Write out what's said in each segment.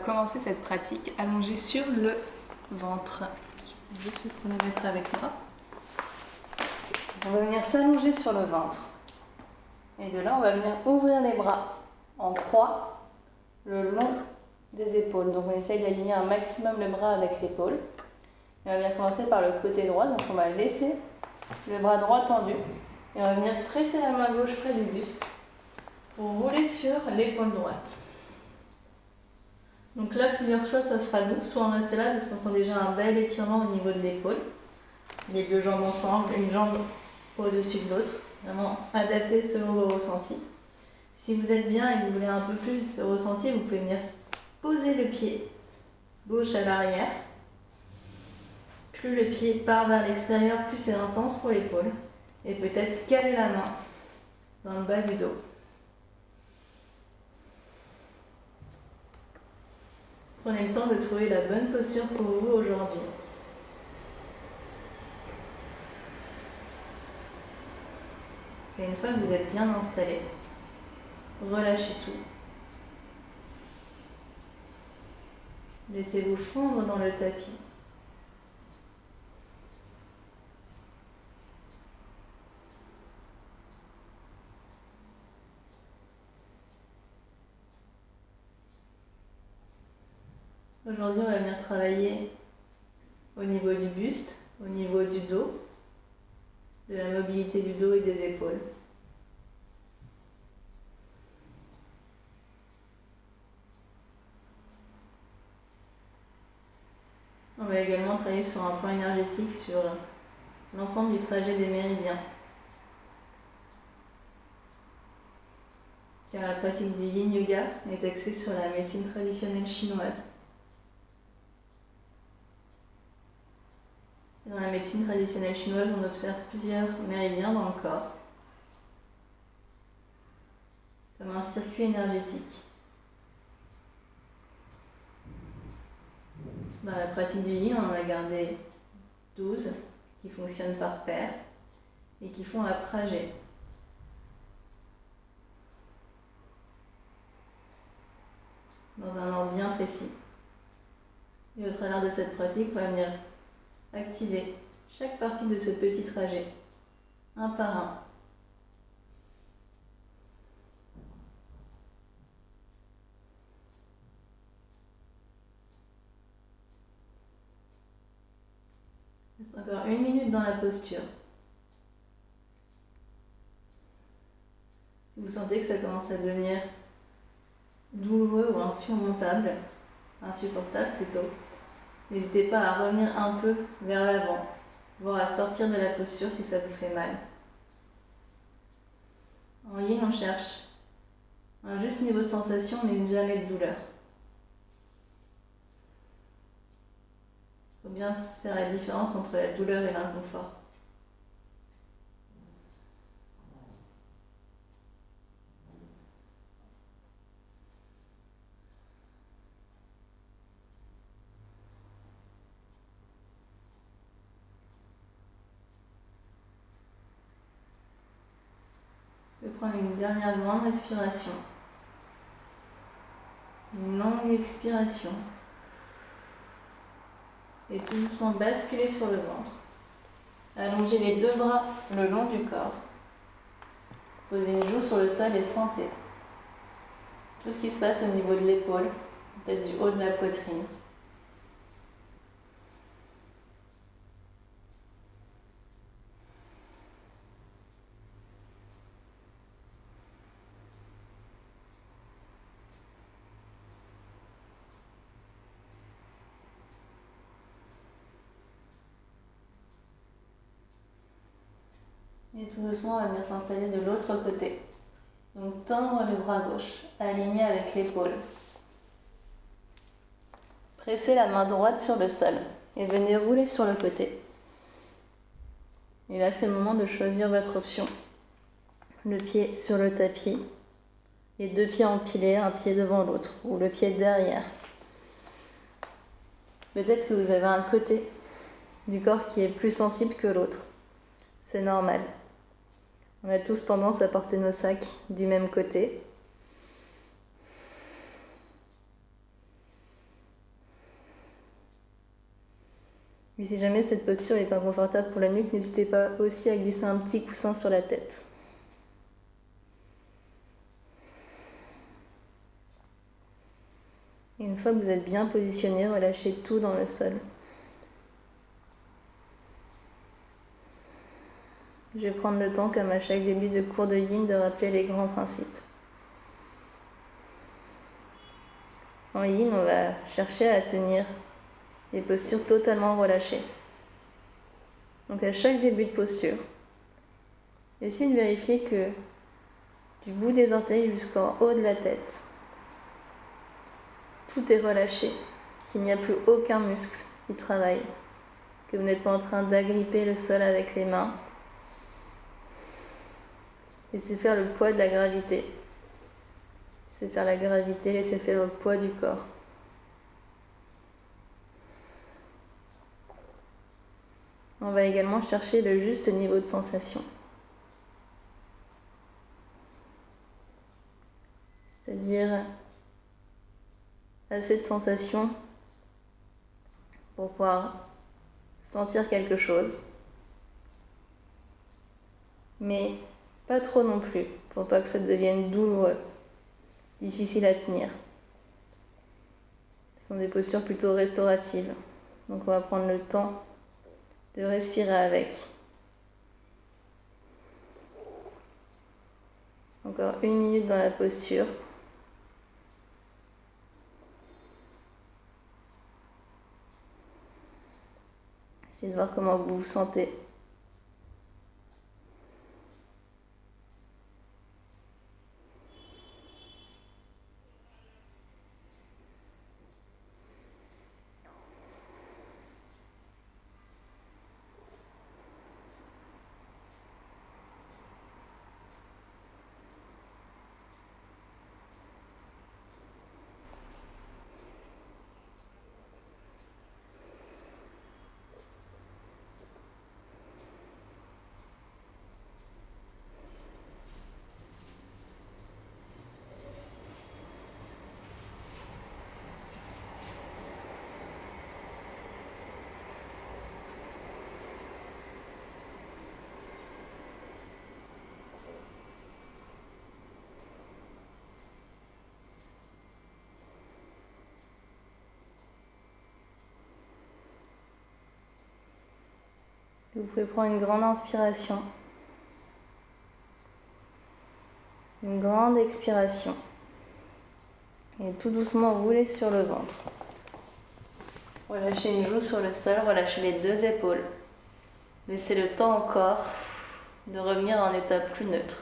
commencer cette pratique allongée sur le ventre. Je vais juste le chronomètre avec moi. On va venir s'allonger sur le ventre. Et de là, on va venir ouvrir les bras en croix le long des épaules. Donc on essaye d'aligner un maximum le bras avec l'épaule. Et on va venir commencer par le côté droit. Donc on va laisser le bras droit tendu. Et on va venir presser la main gauche près du buste pour rouler sur l'épaule droite. Donc là, plusieurs choix s'offrent à nous. Soit on reste là parce qu'on sent déjà un bel étirement au niveau de l'épaule. Les deux jambes ensemble, une jambe au-dessus de l'autre. Vraiment adapté selon vos ressentis. Si vous êtes bien et que vous voulez un peu plus de ressenti, vous pouvez venir poser le pied gauche à l'arrière. Plus le pied part vers l'extérieur, plus c'est intense pour l'épaule. Et peut-être caler la main dans le bas du dos. Prenez le temps de trouver la bonne posture pour vous aujourd'hui. Et une fois que vous êtes bien installé, relâchez tout. Laissez-vous fondre dans le tapis. Aujourd'hui, on va venir travailler au niveau du buste, au niveau du dos, de la mobilité du dos et des épaules. On va également travailler sur un point énergétique sur l'ensemble du trajet des méridiens. Car la pratique du Yin Yoga est axée sur la médecine traditionnelle chinoise. Dans la médecine traditionnelle chinoise, on observe plusieurs méridiens dans le corps, comme un circuit énergétique. Dans la pratique du Yin, on en a gardé 12 qui fonctionnent par paire et qui font un trajet. Dans un ordre bien précis. Et au travers de cette pratique, on va venir activer chaque partie de ce petit trajet, un par un. Il reste encore 1 minute dans la posture. Si vous sentez que ça commence à devenir douloureux ou insurmontable, insupportable plutôt, n'hésitez pas à revenir un peu vers l'avant, voire à sortir de la posture si ça vous fait mal. En Yin, on cherche un juste niveau de sensation, mais jamais de douleur. Il faut bien faire la différence entre la douleur et l'inconfort. Je vais prendre une dernière grande respiration. Une longue expiration. Et tout doucement basculer sur le ventre. Allongez les deux bras le long du corps. Posez une joue sur le sol et sentez tout ce qui se passe au niveau de l'épaule, peut-être du haut de la poitrine. Et tout doucement, on va venir s'installer de l'autre côté. Donc tendre le bras gauche, aligné avec l'épaule. Pressez la main droite sur le sol et venez rouler sur le côté. Et là, c'est le moment de choisir votre option. Le pied sur le tapis, les deux pieds empilés, un pied devant l'autre, ou le pied derrière. Peut-être que vous avez un côté du corps qui est plus sensible que l'autre. C'est normal. On a tous tendance à porter nos sacs du même côté. Et si jamais cette posture est inconfortable pour la nuque, n'hésitez pas aussi à glisser un petit coussin sur la tête. Et une fois que vous êtes bien positionné, relâchez tout dans le sol. Je vais prendre le temps, comme à chaque début de cours de yin, de rappeler les grands principes. En yin, on va chercher à tenir les postures totalement relâchées. Donc à chaque début de posture, essayez de vérifier que du bout des orteils jusqu'en haut de la tête, tout est relâché, qu'il n'y a plus aucun muscle qui travaille, que vous n'êtes pas en train d'agripper le sol avec les mains. Laissez faire le poids de la gravité. Laissez faire la gravité, laissez faire le poids du corps. On va également chercher le juste niveau de sensation. C'est-à-dire assez de sensation pour pouvoir sentir quelque chose, mais pas trop non plus, pour pas que ça devienne douloureux, difficile à tenir. Ce sont des postures plutôt restauratives, donc on va prendre le temps de respirer avec. Encore 1 minute dans la posture. Essayez de voir comment vous vous sentez. Vous pouvez prendre une grande inspiration, une grande expiration et tout doucement rouler sur le ventre. Relâchez une joue sur le sol, relâchez les 2 épaules. Laissez le temps au corps de revenir en état plus neutre.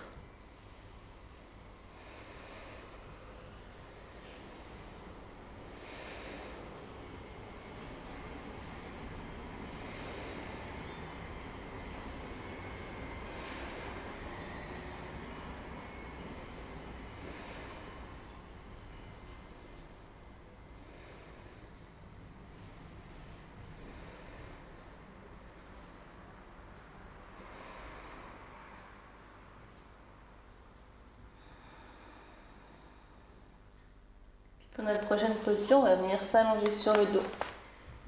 Pour notre prochaine posture, on va venir s'allonger sur le dos.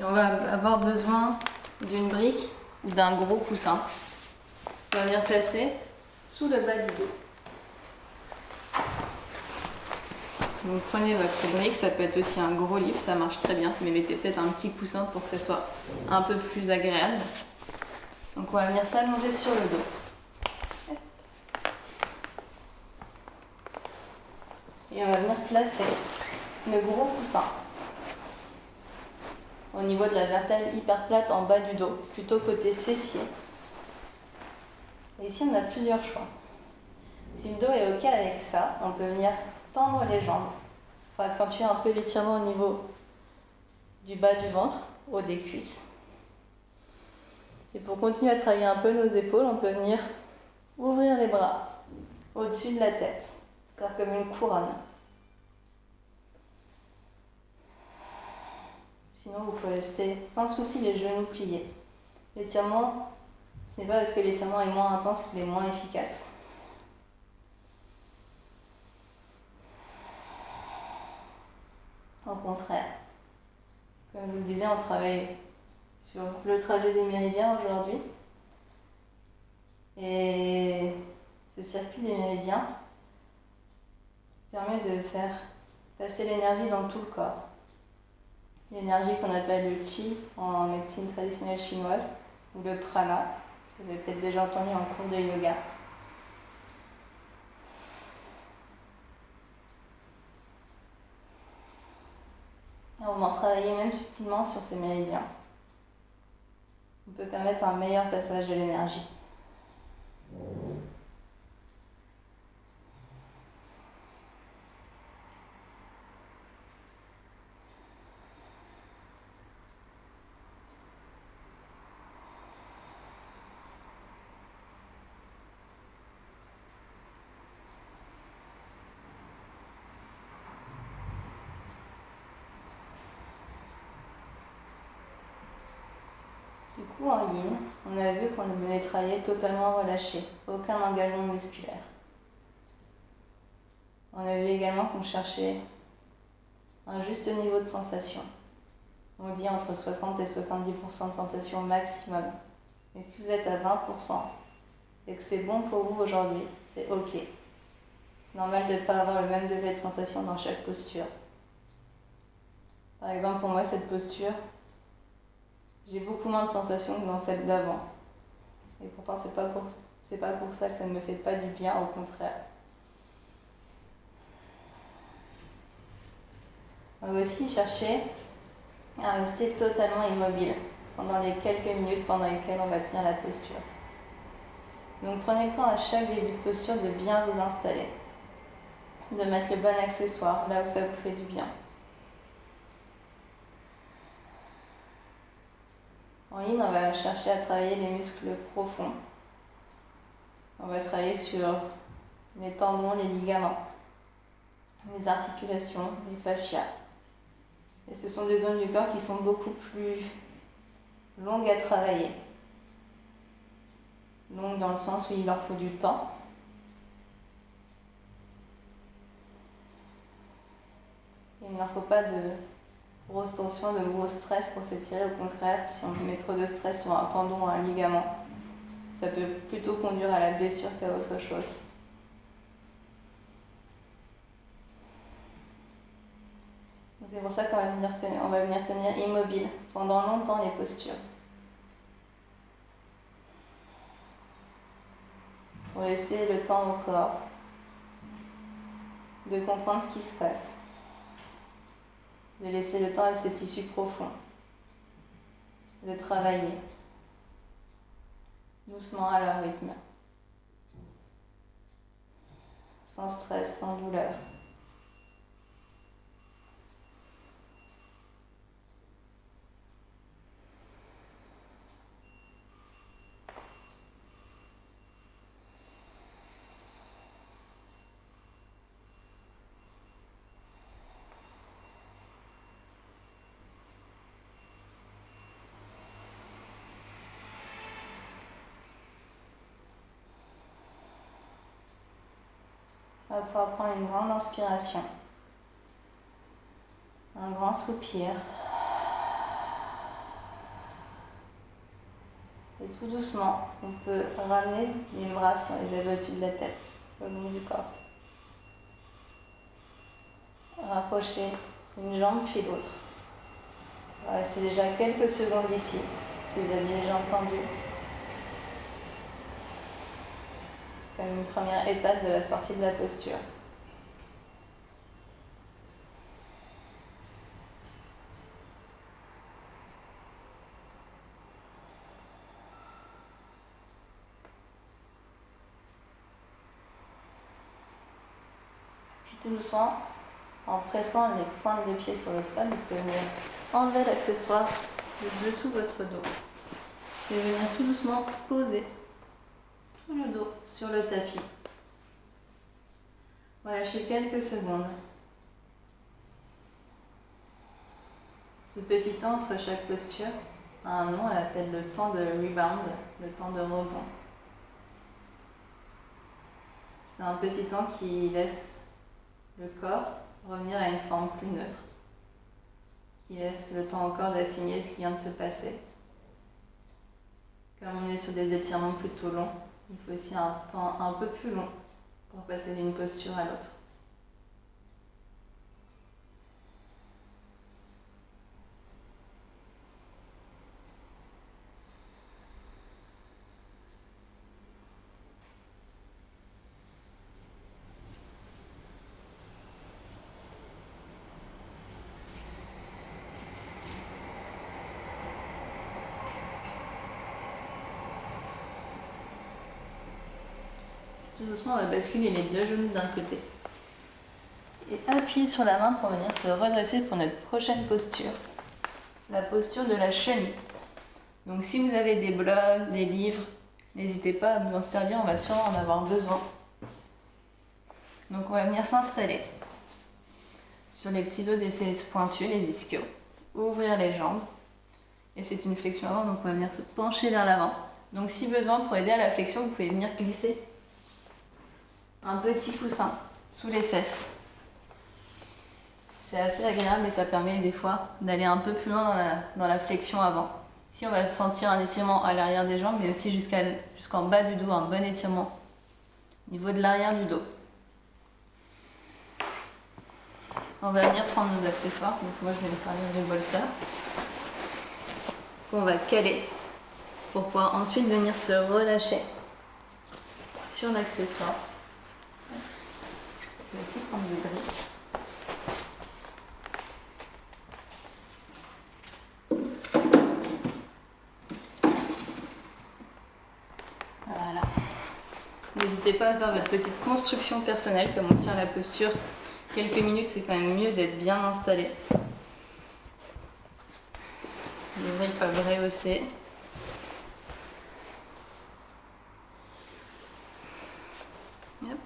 Et on va avoir besoin d'une brique ou d'un gros coussin. On va venir placer sous le bas du dos. Donc prenez votre brique, ça peut être aussi un gros livre, ça marche très bien, mais mettez peut-être un petit coussin pour que ce soit un peu plus agréable. Donc on va venir s'allonger sur le dos. Et on va venir placer le gros coussin au niveau de la vertèbre hyper plate en bas du dos, plutôt côté fessier. Et ici on a plusieurs choix. Si le dos est ok avec ça, on peut venir tendre les jambes pour accentuer un peu l'étirement au niveau du bas du ventre, haut des cuisses. Et pour continuer à travailler un peu nos épaules, on peut venir ouvrir les bras au-dessus de la tête, faire comme une couronne. Sinon, vous pouvez rester sans souci les genoux pliés. L'étirement, ce n'est pas parce que l'étirement est moins intense qu'il est moins efficace. Au contraire, comme je vous le disais, on travaille sur le trajet des méridiens aujourd'hui. Et ce circuit des méridiens permet de faire passer l'énergie dans tout le corps. L'énergie qu'on appelle le Qi en médecine traditionnelle chinoise, ou le prana, que vous avez peut-être déjà entendu en cours de yoga. On va en travailler même subtilement sur ces méridiens. On peut permettre un meilleur passage de l'énergie. Du coup, en yin, on a vu qu'on venait travailler totalement relâché, aucun engagement musculaire. On a vu également qu'on cherchait un juste niveau de sensation. On dit entre 60 et 70% de sensation maximum. Et si vous êtes à 20% et que c'est bon pour vous aujourd'hui, c'est ok. C'est normal de ne pas avoir le même degré de sensation dans chaque posture. Par exemple, pour moi, cette posture, j'ai beaucoup moins de sensations que dans celle d'avant. Et pourtant, c'est pas pour ça que ça ne me fait pas du bien, au contraire. On va aussi chercher à rester totalement immobile pendant les quelques minutes pendant lesquelles on va tenir la posture. Donc prenez le temps à chaque début de posture de bien vous installer, de mettre le bon accessoire là où ça vous fait du bien. En yin, on va chercher à travailler les muscles profonds. On va travailler sur les tendons, les ligaments, les articulations, les fascias. Et ce sont des zones du corps qui sont beaucoup plus longues à travailler. Longues dans le sens où il leur faut du temps. Il ne leur faut pas de grosse tension, de gros stress pour s'étirer. Au contraire, si on met trop de stress sur un tendon ou un ligament, ça peut plutôt conduire à la blessure qu'à autre chose. C'est pour ça qu'on va venir tenir immobile pendant longtemps les postures. Pour laisser le temps au corps de comprendre ce qui se passe. De laisser le temps à ces tissus profonds. De travailler doucement à leur rythme. Sans stress, sans douleur. On va pouvoir prendre une grande inspiration, un grand soupir, et tout doucement, on peut ramener les bras sur les lèvres au-dessus de la tête, le long du corps. Rapprocher une jambe puis l'autre. On va rester déjà quelques secondes ici, si vous aviez les jambes tendues. Comme une première étape de la sortie de la posture. Puis tout doucement, en pressant les pointes de pied sur le sol, vous pouvez venir enlever l'accessoire de dessous votre dos. Et venir tout doucement poser tout le dos sur le tapis. Relâchez quelques secondes. Ce petit temps entre chaque posture a un nom, elle appelle le temps de rebound, le temps de rebond. C'est un petit temps qui laisse le corps revenir à une forme plus neutre, qui laisse le temps au corps d'assimiler ce qui vient de se passer Comme on est sur des étirements plutôt longs, il faut aussi un temps un peu plus long pour passer d'une posture à l'autre. Tout doucement, on va basculer les deux genoux d'un côté. Et appuyer sur la main pour venir se redresser pour notre prochaine posture. La posture de la chenille. Donc si vous avez des blogs, des livres, n'hésitez pas à vous en servir, on va sûrement en avoir besoin. Donc on va venir s'installer sur les petits os des fesses pointus, les ischios. Ouvrir les jambes. Et c'est une flexion avant, donc on va venir se pencher vers l'avant. Donc si besoin, pour aider à la flexion, vous pouvez venir glisser un petit coussin sous les fesses. C'est assez agréable et ça permet des fois d'aller un peu plus loin dans la flexion avant. Ici, on va sentir un étirement à l'arrière des jambes, mais aussi jusqu'en bas du dos, un bon étirement au niveau de l'arrière du dos. On va venir prendre nos accessoires. Donc moi, je vais me servir du bolster qu'on va caler pour pouvoir ensuite venir se relâcher sur l'accessoire. Je vais aussi prendre des briques. Voilà. N'hésitez pas à faire votre petite construction personnelle, comme on tient la posture quelques minutes, c'est quand même mieux d'être bien installé. Les briques peuvent rehausser. Hop.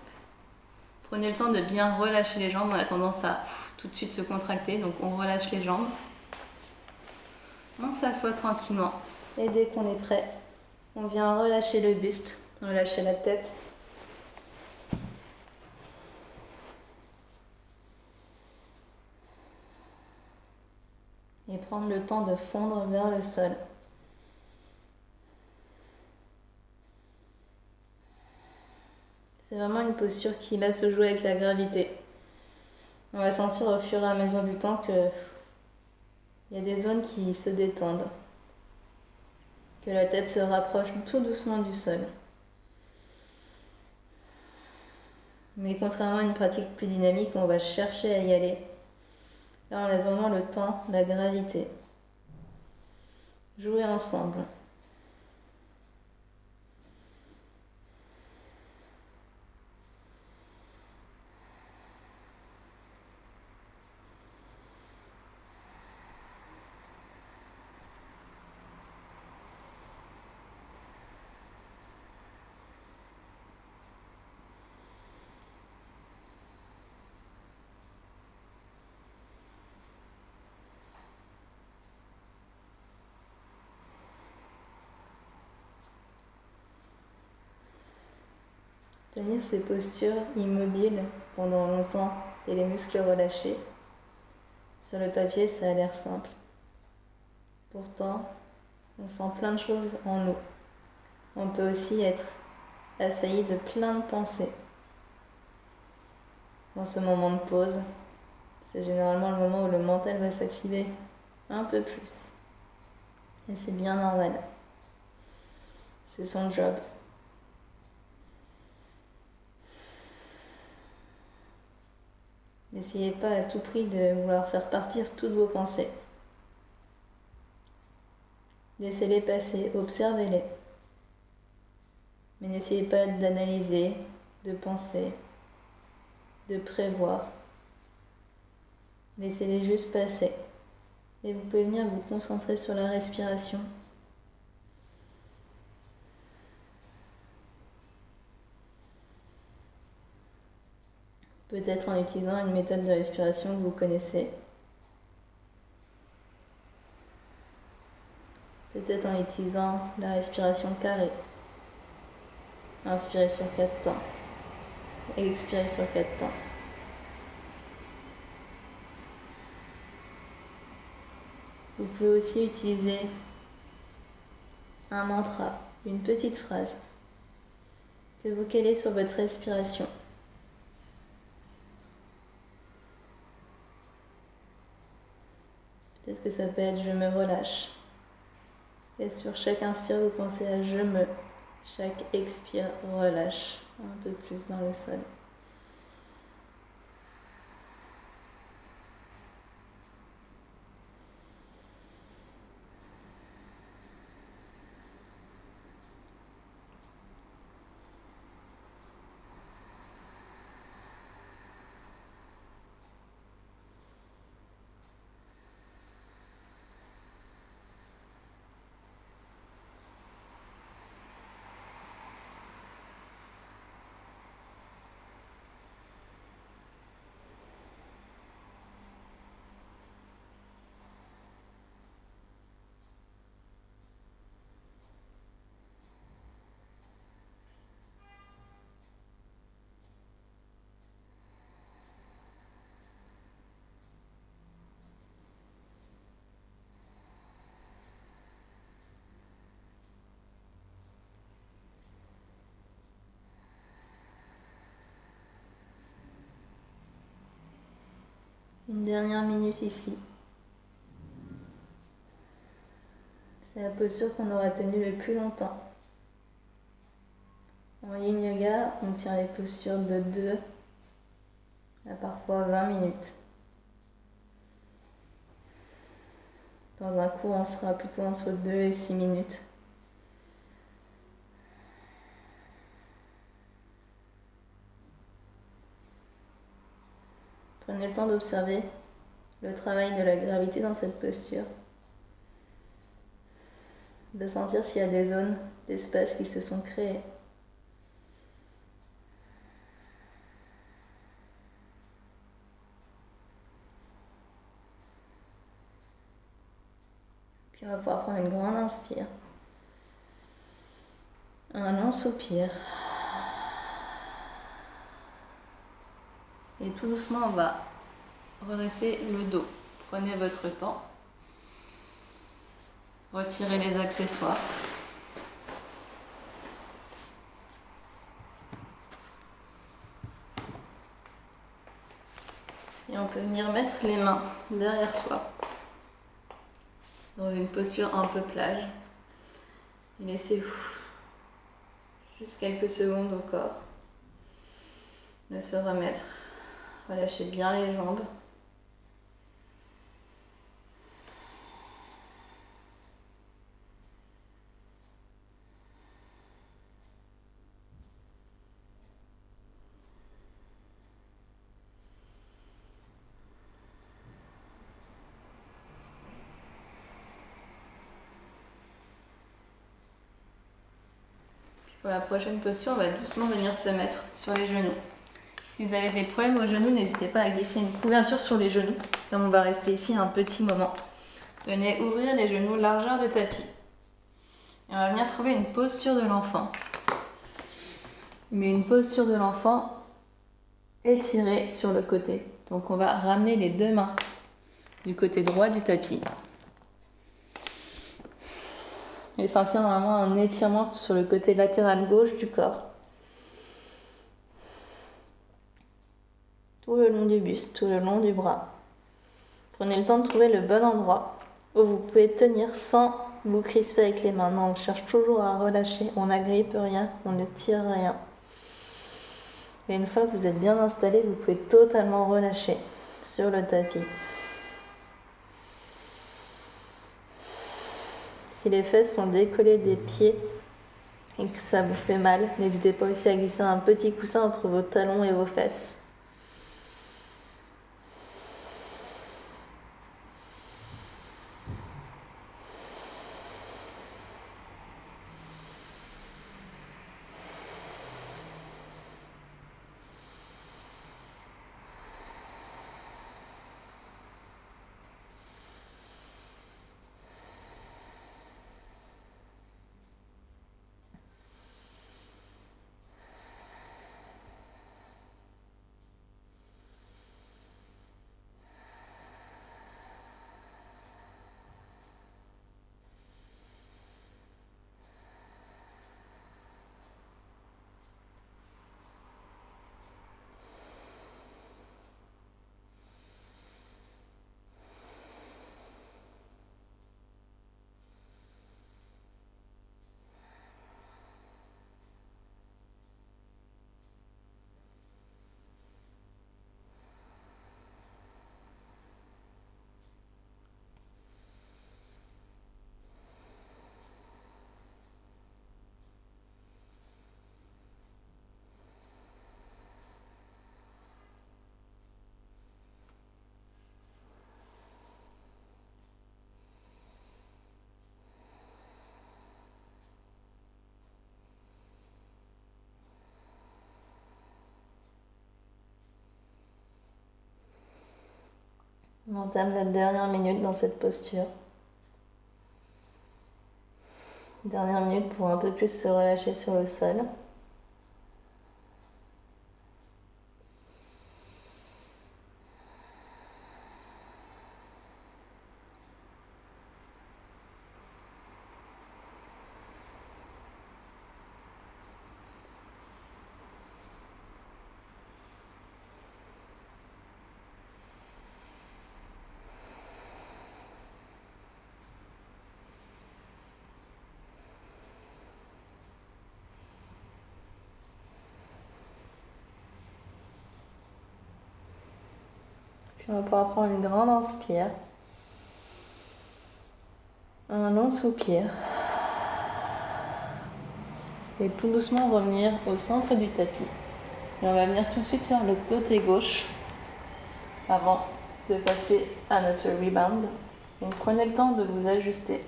Prenez le temps de bien relâcher les jambes, on a tendance à tout de suite se contracter, donc on relâche les jambes. On s'assoit tranquillement. Et dès qu'on est prêt, on vient relâcher le buste, relâcher la tête. Et prendre le temps de fondre vers le sol. C'est vraiment une posture qui va se jouer avec la gravité. On va sentir au fur et à mesure du temps que il y a des zones qui se détendent, que la tête se rapproche tout doucement du sol. Mais contrairement à une pratique plus dynamique, on va chercher à y aller. Là, on laisse vraiment le temps, la gravité. Jouer ensemble. Tenir ces postures immobiles pendant longtemps et les muscles relâchés, sur le papier, ça a l'air simple. Pourtant, on sent plein de choses en nous. On peut aussi être assailli de plein de pensées. Dans ce moment de pause, c'est généralement le moment où le mental va s'activer un peu plus. Et c'est bien normal. C'est son job. N'essayez pas à tout prix de vouloir faire partir toutes vos pensées. Laissez-les passer, observez-les. Mais n'essayez pas d'analyser, de penser, de prévoir. Laissez-les juste passer. Et vous pouvez venir vous concentrer sur la respiration. Peut-être en utilisant une méthode de respiration que vous connaissez. Peut-être en utilisant la respiration carrée. Inspirez sur 4 temps. Expirez sur 4 temps. Vous pouvez aussi utiliser un mantra une petite phrase que vous calez sur votre respiration. Peut-être que ça peut être je me relâche. Et sur chaque inspire, vous pensez à je me. Chaque expire, relâche un peu plus dans le sol. Une dernière minute ici. C'est la posture qu'on aura tenue le plus longtemps. En Yin Yoga, on tient les postures de 2 à parfois 20 minutes. Dans un cours, on sera plutôt entre 2 et 6 minutes. Prenez le temps d'observer le travail de la gravité dans cette posture. De sentir s'il y a des zones d'espace qui se sont créées. Puis on va pouvoir prendre une grande inspire. Un long soupir. Et tout doucement, on va redresser le dos. Prenez votre temps. Retirez les accessoires. Et on peut venir mettre les mains derrière soi. Dans une posture un peu plage. Et laissez juste quelques secondes au corps de se remettre. Relâchez bien les jambes. Pour la prochaine posture, on va doucement venir se mettre sur les genoux. Si vous avez des problèmes aux genoux, n'hésitez pas à glisser une couverture sur les genoux. Comme on va rester ici un petit moment. Venez ouvrir les genoux largeur de tapis. Et on va venir trouver une posture de l'enfant. Mais une posture de l'enfant étirée sur le côté. Donc on va ramener les 2 mains du côté droit du tapis. Et sentir normalement un étirement sur le côté latéral gauche du corps. Tout le long du buste, tout le long du bras. Prenez le temps de trouver le bon endroit où vous pouvez tenir sans vous crisper avec les mains. Non, on cherche toujours à relâcher, on n'agrippe rien, on ne tire rien. Et une fois que vous êtes bien installé, vous pouvez totalement relâcher sur le tapis. Si les fesses sont décollées des pieds et que ça vous fait mal, n'hésitez pas aussi à glisser un petit coussin entre vos talons et vos fesses. On entame la dernière minute dans cette posture. Dernière minute pour un peu plus se relâcher sur le sol. On va pouvoir prendre une grande inspire, un long soupir et tout doucement revenir au centre du tapis. Et on va venir tout de suite sur le côté gauche avant de passer à notre rebound. Donc prenez le temps de vous ajuster,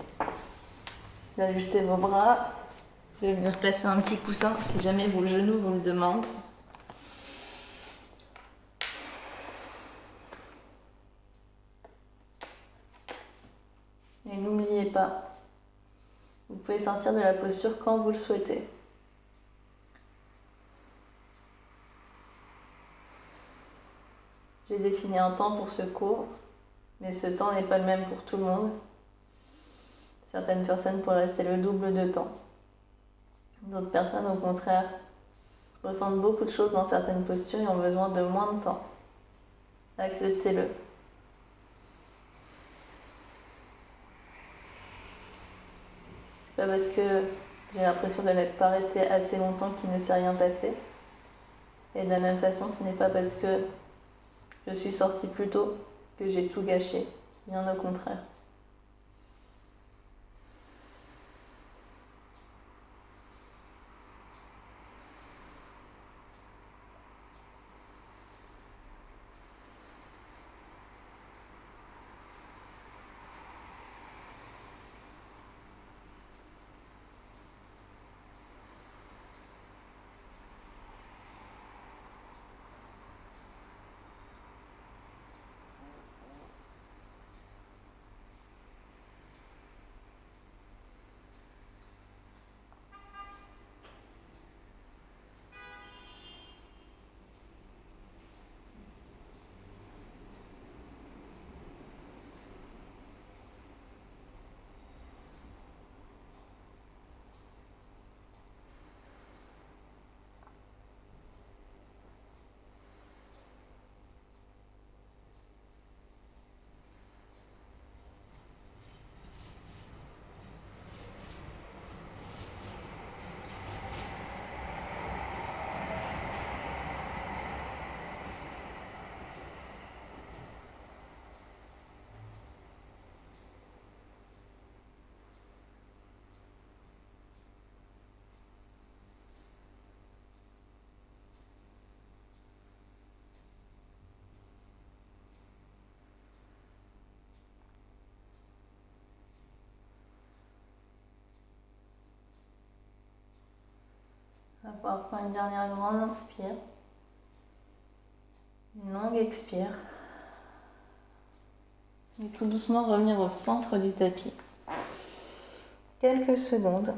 d'ajuster vos bras, de venir placer un petit coussin si jamais vos genoux vous le demandent. Et n'oubliez pas, vous pouvez sortir de la posture quand vous le souhaitez. J'ai défini un temps pour ce cours, mais ce temps n'est pas le même pour tout le monde. Certaines personnes pourraient rester le double de temps. D'autres personnes, au contraire, ressentent beaucoup de choses dans certaines postures et ont besoin de moins de temps. Acceptez-le. C'est pas parce que j'ai l'impression de n'être pas restée assez longtemps qu'il ne s'est rien passé. Et de la même façon, ce n'est pas parce que je suis sortie plus tôt que j'ai tout gâché. Bien au contraire. On va pouvoir prendre une dernière grande inspire. Une longue expire. Et tout doucement revenir au centre du tapis. Quelques secondes.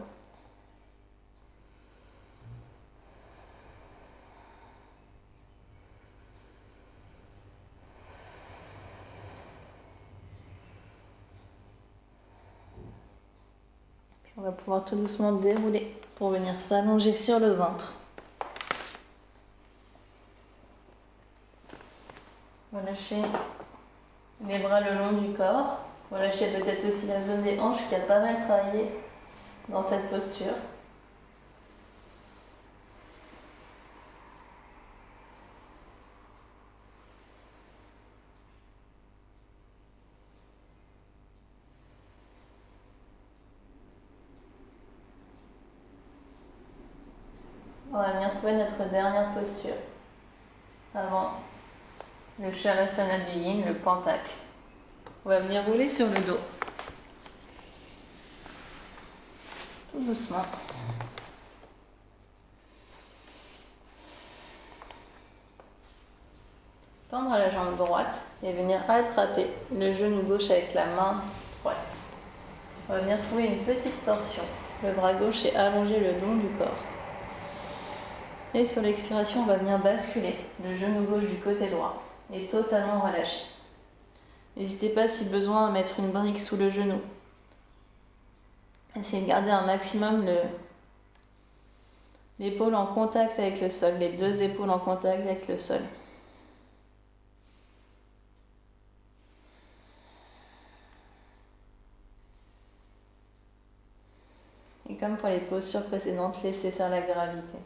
Puis on va pouvoir tout doucement dérouler pour venir s'allonger sur le ventre. Relâchez les bras le long du corps. Relâchez peut-être aussi la zone des hanches qui a pas mal travaillé dans cette posture. On va venir trouver notre dernière posture avant le Shavasana du Yin, le pentacle. On va venir rouler sur le dos. Tout doucement. Tendre la jambe droite et venir attraper le genou gauche avec la main droite. On va venir trouver une petite torsion. Le bras gauche est allongé le long du corps. Et sur l'expiration, on va venir basculer le genou gauche du côté droit et totalement relâcher. N'hésitez pas si besoin à mettre une brique sous le genou. Essayez de garder un maximum l'épaule en contact avec le sol, les deux épaules en contact avec le sol. Et comme pour les postures précédentes, laissez faire la gravité.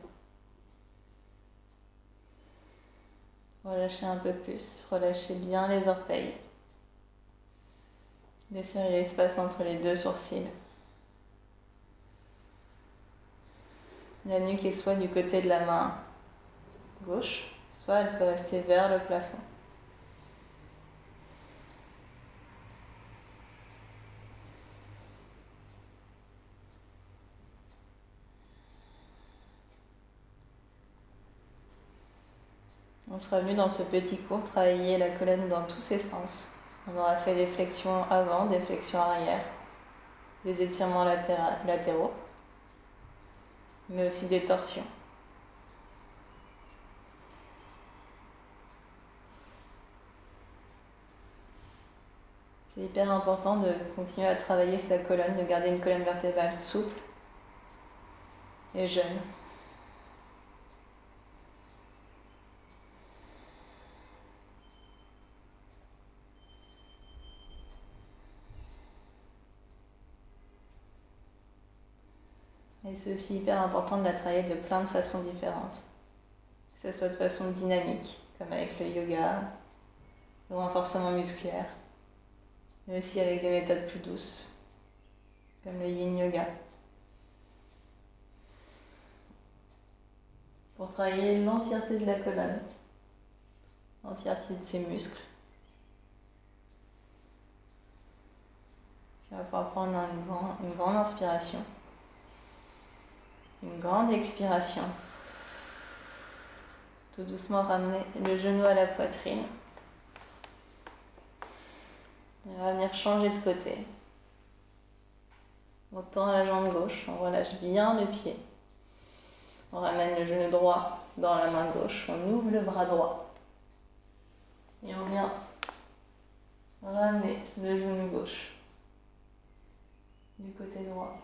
Relâchez un peu plus, relâchez bien les orteils. Laissez l'espace entre les deux sourcils. La nuque est soit du côté de la main gauche, soit elle peut rester vers le plafond. On sera venu dans ce petit cours travailler la colonne dans tous ses sens. On aura fait des flexions avant, des flexions arrière, des étirements latéraux, mais aussi des torsions. C'est hyper important de continuer à travailler sa colonne, de garder une colonne vertébrale souple et jeune. Et c'est aussi hyper important de la travailler de plein de façons différentes. Que ce soit de façon dynamique, comme avec le yoga, le renforcement musculaire, mais aussi avec des méthodes plus douces, comme le yin yoga. Pour travailler l'entièreté de la colonne, l'entièreté de ses muscles. Puis on va pouvoir prendre une grande inspiration. Une grande expiration. Tout doucement ramener le genou à la poitrine. Et on va venir changer de côté. On tend la jambe gauche, on relâche bien le pied. On ramène le genou droit dans la main gauche, on ouvre le bras droit. Et on vient ramener le genou gauche du côté droit.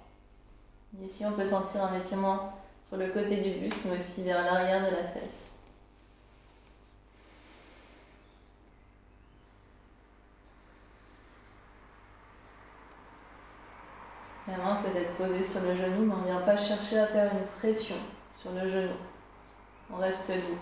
Ici, on peut sentir un étirement sur le côté du buste, mais aussi vers l'arrière de la fesse. La main peut être posée sur le genou, mais on ne vient pas chercher à faire une pression sur le genou. On reste doux.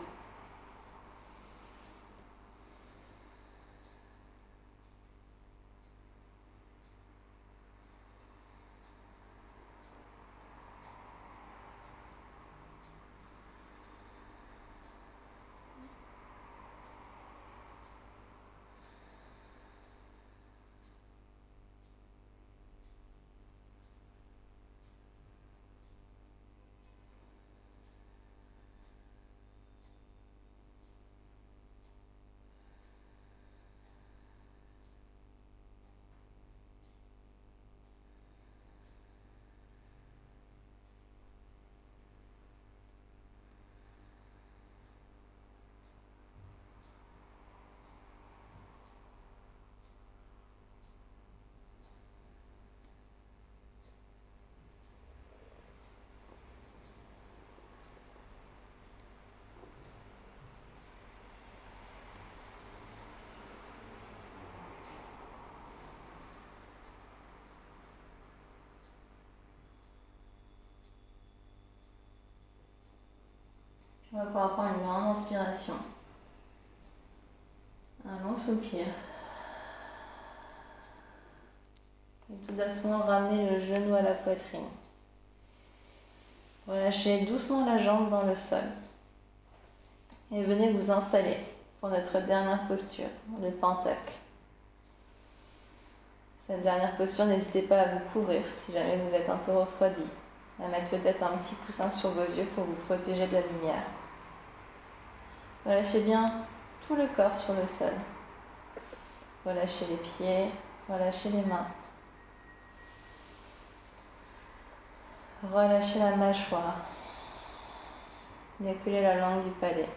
On va pouvoir prendre une grande inspiration. Un long soupir. Et tout doucement ramener le genou à la poitrine. Relâchez doucement la jambe dans le sol. Et venez vous installer pour notre dernière posture, le pentacle. Cette dernière posture, n'hésitez pas à vous couvrir si jamais vous êtes un peu refroidi. À mettre peut-être un petit coussin sur vos yeux pour vous protéger de la lumière. Relâchez bien tout le corps sur le sol. Relâchez les pieds, relâchez les mains. Relâchez la mâchoire. Décollez la langue du palais.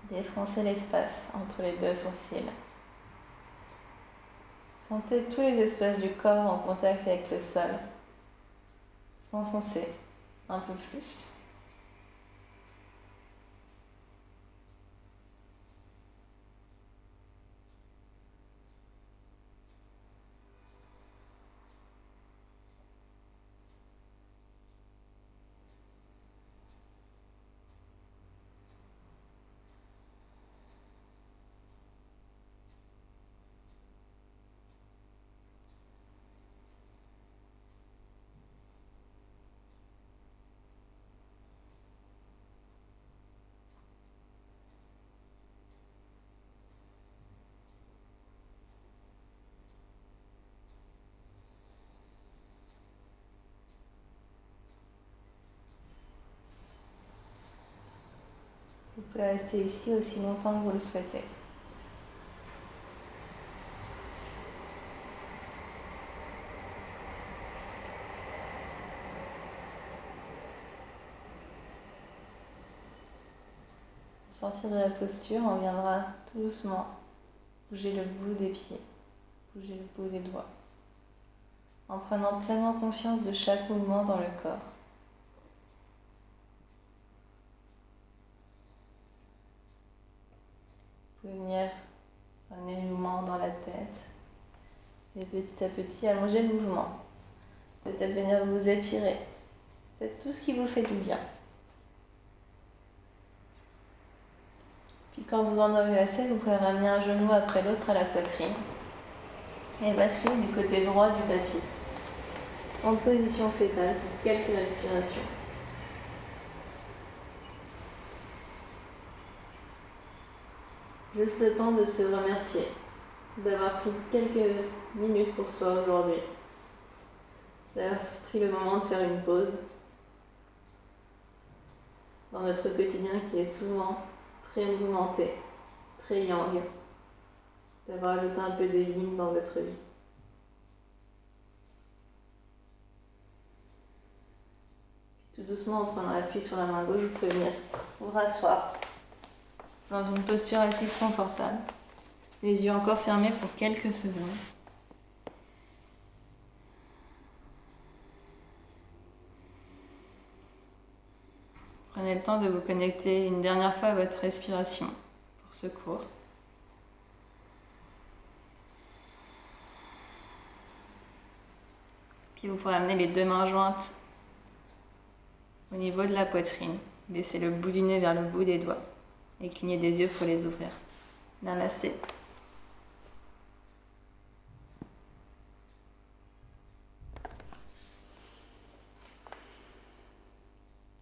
Défoncez l'espace entre les deux sourcils. Sentez tous les espaces du corps en contact avec le sol. S'enfoncer un peu plus. Vous pouvez rester ici aussi longtemps que vous le souhaitez. Au sortir de la posture, on viendra tout doucement bouger le bout des pieds, bouger le bout des doigts, en prenant pleinement conscience de chaque mouvement dans le corps. Vous pouvez venir ramener le mouvement dans la tête et petit à petit allonger le mouvement. Peut-être venir vous étirer, faites tout ce qui vous fait du bien. Puis quand vous en avez assez, vous pouvez ramener un genou après l'autre à la poitrine et basculer du côté droit du tapis, en position fétale pour quelques respirations. Juste le temps de se remercier, d'avoir pris quelques minutes pour soi aujourd'hui, d'avoir pris le moment de faire une pause dans notre quotidien qui est souvent très mouvementé, très yang, d'avoir ajouté un peu de yin dans votre vie. Puis tout doucement, en prenant appui sur la main gauche, vous pouvez venir vous rasseoir dans une posture assise confortable, les yeux encore fermés pour quelques secondes. Prenez le temps de vous connecter une dernière fois à votre respiration pour ce cours. Puis vous pourrez amener les deux mains jointes au niveau de la poitrine. Baissez le bout du nez vers le bout des doigts et clignez des yeux pour les ouvrir. Namasté.